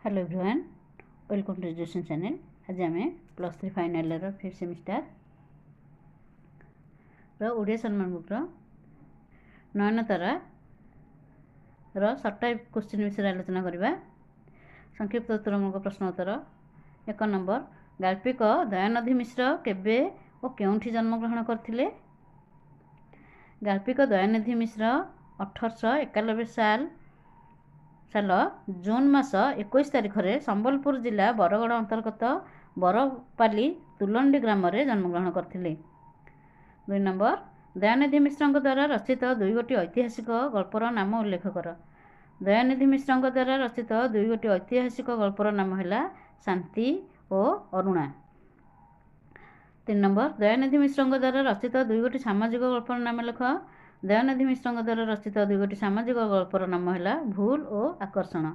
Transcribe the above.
Hello everyone, welcome to education channel. आज आम +3 final year 5th semester Odia सम्मान book Nayantara short type question विषय आलोचना करवा। संक्षिप्त उत्तरमूलक प्रश्न उत्तर। 1 नंबर, गाल्पिक दयानिधि मिश्र केबे और केउठी जन्मग्रहण करथिले? गाल्पिक दयानिधि मिश्र 1891 साल जून मास 21 तारिख में संबलपुर जिला बरगड़ अंतर्गत बरपाली तुलंडी ग्राम में जन्मग्रहण करथिले। 2 नंबर, दयानिधि मिश्र द्वारा रचित 2 गोटी ऐतिहासिक गल्पर नाम उल्लेख कर। दयानिधि मिश्र द्वारा रचित 2 गोटी ऐतिहासिक गल्पर नाम है शांति और अरुणा। 3 नंबर, दयानिधि मिश्र द्वारा रचित 2 गोटी सामाजिक गल्पर नाम लेख। दयानिधि मिश्र द्वारा रचित 2 गोटी सामाजिक गल्पर नाम है भूल और आकर्षण।